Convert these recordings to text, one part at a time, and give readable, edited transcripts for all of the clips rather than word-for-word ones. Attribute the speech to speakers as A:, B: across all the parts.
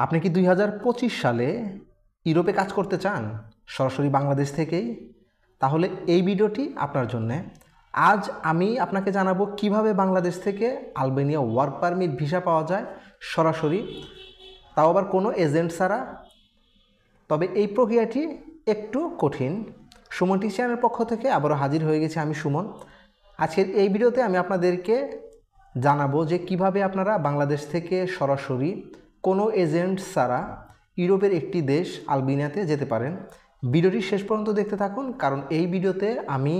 A: আপনি কি 2025 সালে ইউরোপে কাজ করতে চান সরাসরি বাংলাদেশ থেকেই? তাহলে এই ভিডিওটি আপনার জন্যে। আজ আমি আপনাকে জানাবো কিভাবে বাংলাদেশ থেকে আলবেনিয়া ওয়ার্ক পারমিট ভিসা পাওয়া যায় সরাসরি, তাও আবার কোনো এজেন্ট ছাড়া। তবে এই প্রক্রিয়াটি একটু কঠিন। সুমন টি চ্যানেলের পক্ষ থেকে আবারও হাজির হয়ে গেছি আমি সুমন। আজকের এই ভিডিওতে আমি আপনাদেরকে জানাবো যে কিভাবে আপনারা বাংলাদেশ থেকে সরাসরি কোনো এজেন্ট ছাড়া ইউরোপের একটি দেশ আলবেনিয়াতে যেতে পারেন। ভিডিওটি শেষ পর্যন্ত দেখতে থাকুন, কারণ এই ভিডিওতে আমি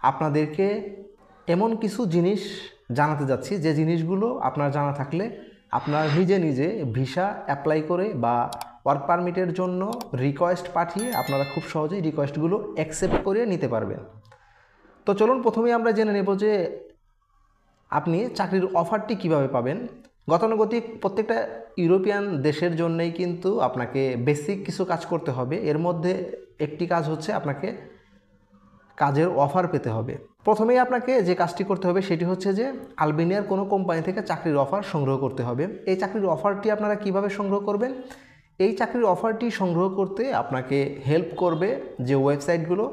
A: আপনাদেরকে এমন কিছু জিনিস জানাতে যাচ্ছি যে জিনিসগুলো আপনার জানা থাকলে আপনার নিজে নিজে ভিসা অ্যাপ্লাই করে বা ওয়ার্ক পারমিটের জন্য রিকোয়েস্ট পাঠিয়ে আপনারা খুব সহজেই রিকোয়েস্টগুলো অ্যাকসেপ্ট করে নিতে পারবেন। তো চলুন প্রথমেই আমরা জেনে নেব যে আপনি চাকরির অফারটি কিভাবে পাবেন। গতানুগতিক প্রত্যেকটা ইউরোপিয়ান দেশের জন্যই কিন্তু আপনাকে বেসিক কিছু কাজ করতে হবে। এর মধ্যে একটি কাজ হচ্ছে আপনাকে কাজের অফার পেতে হবে। প্রথমেই আপনাকে যে কাজটি করতে হবে সেটি হচ্ছে যে আলবেনিয়ার কোনো কোম্পানি থেকে চাকরির অফার সংগ্রহ করতে হবে। এই চাকরির অফারটি আপনারা কিভাবে সংগ্রহ করবেন? এই চাকরির অফারটি সংগ্রহ করতে আপনাকে হেল্প করবে যে ওয়েবসাইটগুলো,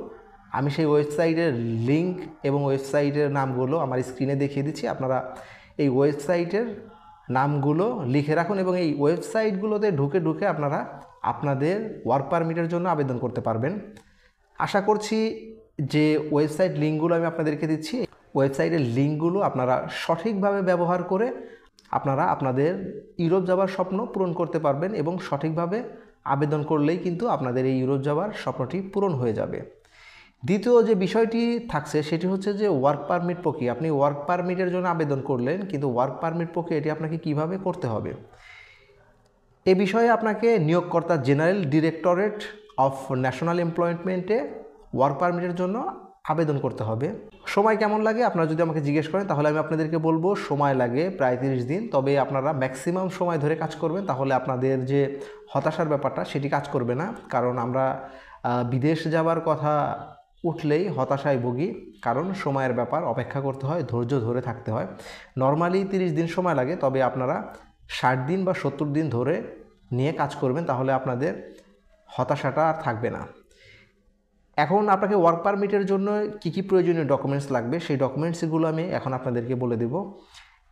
A: আমি সেই ওয়েবসাইটের লিঙ্ক এবং ওয়েবসাইটের নামগুলো আমার স্ক্রিনে দেখিয়ে দিচ্ছি। আপনারা এই ওয়েবসাইটের নামগুলো লিখে রাখুন এবং এই ওয়েবসাইটগুলোতে ঢুকে ঢুকে আপনারা আপনাদের ওয়ার্ক পারমিটের জন্য আবেদন করতে পারবেন। আশা করছি যে ওয়েবসাইট লিঙ্কগুলো আমি আপনাদেরকে দিচ্ছি, ওয়েবসাইটের লিঙ্কগুলো আপনারা সঠিকভাবে ব্যবহার করে আপনারা আপনাদের ইউরোপ যাওয়ার স্বপ্ন পূরণ করতে পারবেন এবং সঠিকভাবে আবেদন করলেই কিন্তু আপনাদের এই ইউরোপ যাওয়ার স্বপ্নটি পূরণ হয়ে যাবে। দ্বিতীয় যে বিষয়টি থাকছে সেটি হচ্ছে যে ওয়ার্ক পারমিট প্রক্রিয়া। আপনি ওয়ার্ক পারমিটের জন্য আবেদন করলেন, কিন্তু ওয়ার্ক পারমিট প্রক্রিয়া এটি আপনাকে কিভাবে করতে হবে এ বিষয়ে আপনাকে নিয়োগকর্তা জেনারেল ডিরেক্টরেট অফ ন্যাশনাল এমপ্লয়মেন্টে ওয়ার্ক পারমিটের জন্য আবেদন করতে হবে। সময় কেমন লাগে আপনারা যদি আমাকে জিজ্ঞেস করেন তাহলে আমি আপনাদেরকে বলবো সময় লাগে প্রায় 30 দিন। তবে আপনারা ম্যাক্সিমাম সময় ধরে কাজ করবেন, তাহলে আপনাদের যে হতাশার ব্যাপারটা সেটি কাজ করবে না। কারণ আমরা বিদেশ যাওয়ার কথা উঠলেই হতাশায় ভুগি, কারণ সময়ের ব্যাপার, অপেক্ষা করতে হয়, ধৈর্য ধরে থাকতে হয়। নর্মালি 30 দিন সময় লাগে, তবে আপনারা 60 দিন বা 70 দিন ধরে নিয়ে কাজ করবেন, তাহলে আপনাদের হতাশাটা আর থাকবে না। এখন আপনাকে ওয়ার্ক পারমিটের জন্য কী কী প্রয়োজনীয় ডকুমেন্টস লাগবে সেই ডকুমেন্টসগুলো আমি এখন আপনাদেরকে বলে দেব।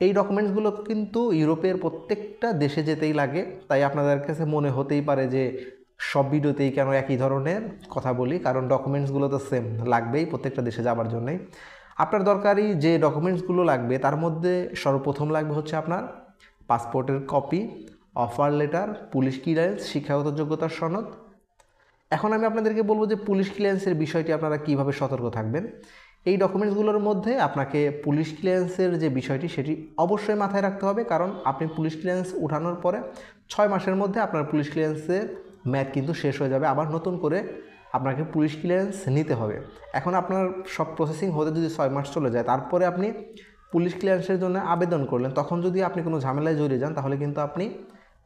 A: এই ডকুমেন্টসগুলো কিন্তু ইউরোপের প্রত্যেকটা দেশে যেতেই লাগে, তাই আপনাদের কাছে মনে হতেই পারে যে সব ভিডিওতেই কেন একই ধরনের কথা বলি, কারণ ডকুমেন্টসগুলো তো সেম লাগবেই প্রত্যেকটা দেশে যাওয়ার জন্যই। আপনার দরকারি যে ডকুমেন্টসগুলো লাগবে তার মধ্যে সর্বপ্রথম লাগবে হচ্ছে আপনার পাসপোর্টের copy, offer letter, police clearance, শিক্ষাগত যোগ্যতার সনদ। এখন আমি আপনাদেরকে বলবো যে পুলিশ ক্লিয়ারেন্সের বিষয়টি আপনারা কিভাবে সতর্ক থাকবেন। এই ডকুমেন্টসগুলোর মধ্যে আপনাকে পুলিশ ক্লিয়ারেন্সের যে বিষয়টি সেটি অবশ্যই মাথায় রাখতে হবে, কারণ আপনি পুলিশ ক্লিয়ারেন্স উঠানোর পরে 6 মাসের মধ্যে আপনার পুলিশ ক্লিয়ারেন্সের মেয়াদ কিন্তু শেষ হয়ে যাবে, আবার নতুন করে আপনাকে পুলিশ ক্লিয়ারেন্স নিতে হবে। এখন আপনার সব প্রসেসিং হতে যদি 6 মাস চলে যায়, তারপরে আপনি পুলিশ ক্লিয়ারেন্সের জন্য আবেদন করলেন, তখন যদি আপনি কোনো ঝামেলায় জড়িয়ে যান তাহলে কিন্তু আপনি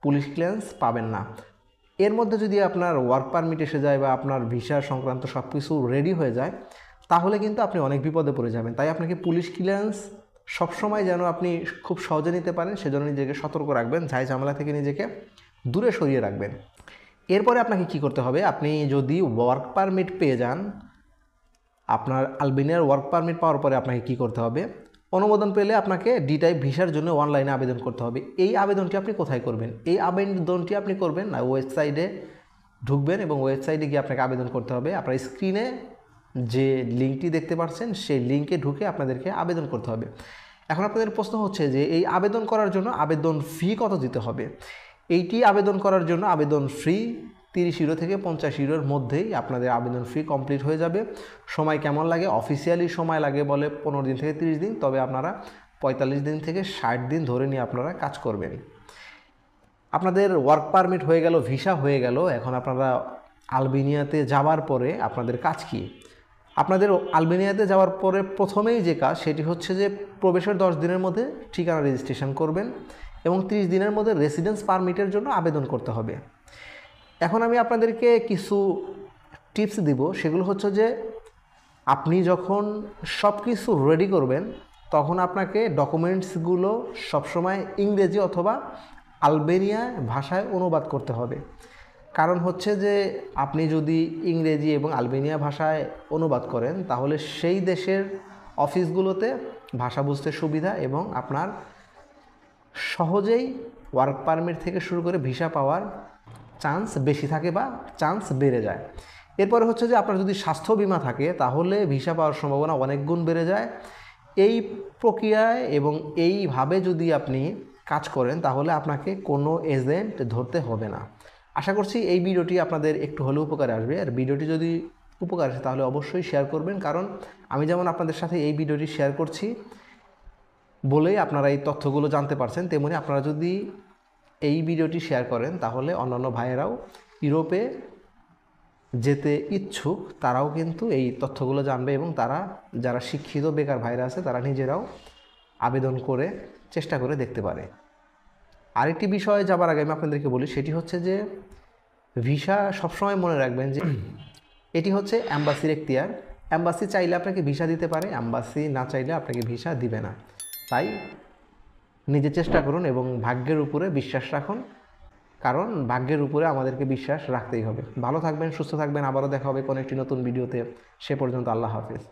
A: পুলিশ ক্লিয়ারেন্স পাবেন না। এর মধ্যে যদি আপনার ওয়ার্ক পারমিট এসে যায় বা আপনার ভিসা সংক্রান্ত সব কিছু রেডি হয়ে যায়, তাহলে কিন্তু আপনি অনেক বিপদে পড়ে যাবেন। তাই আপনাকে পুলিশ ক্লিয়ারেন্স সবসময় যেন আপনি খুব সহজে নিতে পারেন সেজন্য নিজেকে সতর্ক রাখবেন, ঝাই ঝামেলা থেকে নিজেকে দূরে সরিয়ে রাখবেন। এরপরে আপনাকে কি করতে হবে, আপনি যদি ওয়ার্ক পারমিট পেয়ে যান, আপনার আলবেনিয়ার ওয়ার্ক পারমিট পাওয়ার পরে আপনাকে কি করতে হবে, অনুমোদন পেলে আপনাকে ডি টাইপ ভিসার জন্য অনলাইনে আবেদন করতে হবে। এই আবেদনটি আপনি কোথায় করবেন? এই আবেদনটি আপনি করবেন না, ওয়েবসাইটে ঢুকবেন এবং ওয়েবসাইটে গিয়ে আপনাকে আবেদন করতে হবে। আপনার স্ক্রিনে যে লিঙ্কটি দেখতে পাচ্ছেন সেই লিঙ্কে ঢুকে আপনাদেরকে আবেদন করতে হবে। এখন আপনাদের প্রশ্ন হচ্ছে যে এই আবেদন করার জন্য আবেদন ফি কত দিতে হবে? এইটি আবেদন করার জন্য আবেদন ফি 30 ইউরো থেকে 50 ইউরোর মধ্যেই আপনাদের আবেদন ফি কমপ্লিট হয়ে যাবে। সময় কেমন লাগে? অফিসিয়ালি সময় লাগে বলে 15 দিন থেকে 30 দিন, তবে আপনারা 45 দিন থেকে 60 দিন ধরে নিয়ে আপনারা কাজ করবেন। আপনাদের ওয়ার্ক পারমিট হয়ে গেল, ভিসা হয়ে গেল। এখন আপনারা আলবেনিয়াতে যাওয়ার পরে আপনাদের কাজ কি? আপনাদের আলবেনিয়াতে যাওয়ার পরে প্রথমেই যে কাজ সেটি হচ্ছে যে প্রবেশের 10 দিনের মধ্যে ঠিকানা রেজিস্ট্রেশন করবেন এবং 30 দিনের মধ্যে রেসিডেন্স পারমিটের জন্য আবেদন করতে হবে। এখন আমি আপনাদেরকে কিছু টিপস দিব, সেগুলো হচ্ছে যে আপনি যখন সব কিছু রেডি করবেন তখন আপনাকে ডকুমেন্টসগুলো সবসময় ইংরেজি অথবা আলবেনিয়া ভাষায় অনুবাদ করতে হবে। কারণ হচ্ছে যে আপনি যদি ইংরেজি এবং আলবেনিয়া ভাষায় অনুবাদ করেন তাহলে সেই দেশের অফিসগুলোতে ভাষা বুঝতে সুবিধা এবং আপনার সহজেই ওয়ার্ক পারমিট থেকে শুরু করে ভিসা পাওয়ার চান্স বেশি থাকে বা চান্স বেড়ে যায়। এরপরে হচ্ছে যে আপনার যদি স্বাস্থ্য বিমা থাকে তাহলে ভিসা পাওয়ার সম্ভাবনা অনেক গুণ বেড়ে যায়। এই প্রক্রিয়ায় এবং এইভাবে যদি আপনি কাজ করেন তাহলে আপনাকে কোনো এজেন্ট ধরতে হবে না। আশা করছি এই ভিডিওটি আপনাদের একটু হলেও উপকারে আসবে। আর ভিডিওটি যদি উপকার আসে তাহলে অবশ্যই শেয়ার করবেন, কারণ আমি যেমন আপনাদের সাথে এই ভিডিওটি শেয়ার করছি বলেই আপনারা এই তথ্যগুলো জানতে পারছেন, তেমনি আপনারা যদি এই ভিডিওটি শেয়ার করেন তাহলে অন্যান্য ভাইয়েরাও ইউরোপে যেতে ইচ্ছুক তারাও কিন্তু এই তথ্যগুলো জানবে এবং তারা যারা শিক্ষিত বেকার ভাইরা আছে তারা নিজেরাও আবেদন করে চেষ্টা করে দেখতে পারে। আরেকটি বিষয়ে যাবার আগে আমি আপনাদেরকে বলি, সেটি হচ্ছে যে ভিসা সবসময় মনে রাখবেন যে এটি হচ্ছে অ্যাম্বাসির এখতিয়ার। অ্যাম্বাসি চাইলে আপনাকে ভিসা দিতে পারে, অ্যাম্বাসি না চাইলে আপনাকে ভিসা দিবে না। তাই নিজে চেষ্টা করুন এবং ভাগ্যের উপরে বিশ্বাস রাখুন, কারণ ভাগ্যের উপরে আমাদেরকে বিশ্বাস রাখতেই হবে। ভালো থাকবেন, সুস্থ থাকবেন, আবারও দেখা হবে কোনো একটি নতুন ভিডিওতে। সে পর্যন্ত আল্লাহ হাফেজ।